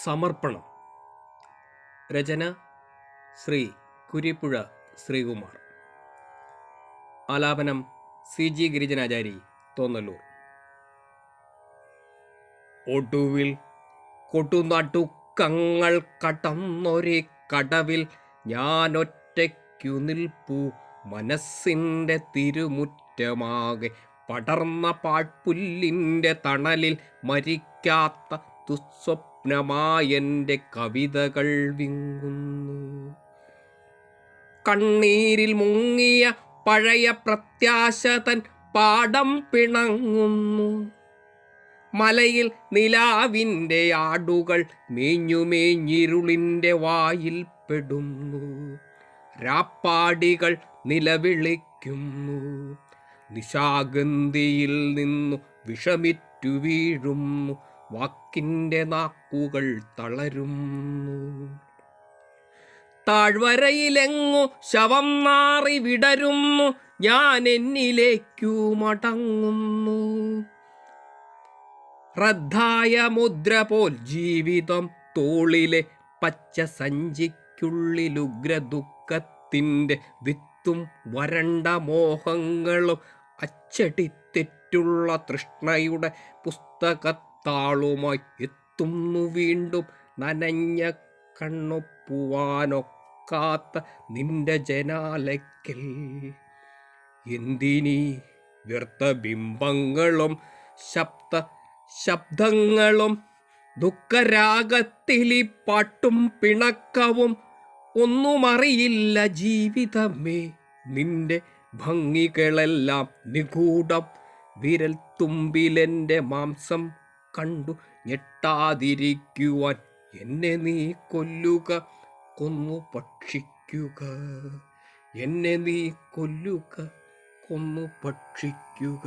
സമർപ്പണം. രചന ശ്രീ കുരിപ്പുഴ ശ്രീകുമാർ. ആലാപനം CG ഗിരിജനാചാരി, തോന്നല്ലൂർ. ഒടുവിൽ കൊടുനടുക്കങ്ങൾ കടന്നൊരേ കടവിൽ ഞാനൊറ്റയ്ക്കു നിൽപ്പു. മനസ്സിൻ്റെ തിരുമുറ്റമാകെ പടർന്ന പാഴ്പുല്ലിൻ്റെ തണലിൽ മരിക്കാത്ത ദുസ്വപ്നമായെൻ്റെ കവിതകൾ വിങ്ങുന്നു. കണ്ണീരിൽ മുങ്ങിയ പഴയ പ്രത്യാശ തൻ പാടം പിണങ്ങുന്നു. മലയിൽ നിലാവിൻ്റെ ആടുകൾ മേഞ്ഞുമേഞ്ഞിരുളിൻ്റെ വായിൽ പെടുന്നു. രാപ്പാടികൾ നിലവിളിക്കുന്നു. നിശാഗന്ധിയിൽ നിന്നു വിഷമിറ്റു വീഴുന്നു. വാക്കിൻ്റെ നാക്കുകൾ തളരുന്നു. താഴ്വരയിലെങ്ങു ശവം നാറി വിടരുന്നു. ഞാൻ എന്നിലേക്കു മടങ്ങുന്നു. റദ്ദായ മുദ്ര പോൽ ജീവിതം തോളിലെ പച്ച സഞ്ചിക്കുള്ളിലുഗ്രദുഃഖത്തിൻ്റെ വിത്തും വരണ്ട മോഹങ്ങളും അച്ചടിത്തെറ്റുള്ള തൃഷ്ണയുടെ പുസ്തകത്താളുമായി എത്തുന്നു വീണ്ടും. നനഞ്ഞ കണ്ണൊപ്പുവാനൊക്കാത്ത നിന്റെ ജനാലയ്ക്കൽ എന്തിനീ വ്യർത്ഥ ബിംബങ്ങളും ശബ്ദങ്ങളും ദുഃഖരാഗത്തിലി പാട്ടും പിണക്കവും? ഒന്നുമറിയില്ല ജീവിതമേ, നിന്റെ ഭംഗികളെല്ലാം നിഗൂഢം. വിരൽ തുമ്പിലെൻ്റെ മാംസം കണ്ടു ഞെട്ടാതിരിക്കുവാൻ എന്നെ നീ കൊല്ലുക, കൊന്നു ഭക്ഷിക്കുക. എന്നെ നീ കൊല്ലുക, കൊന്നു ഭക്ഷിക്കുക.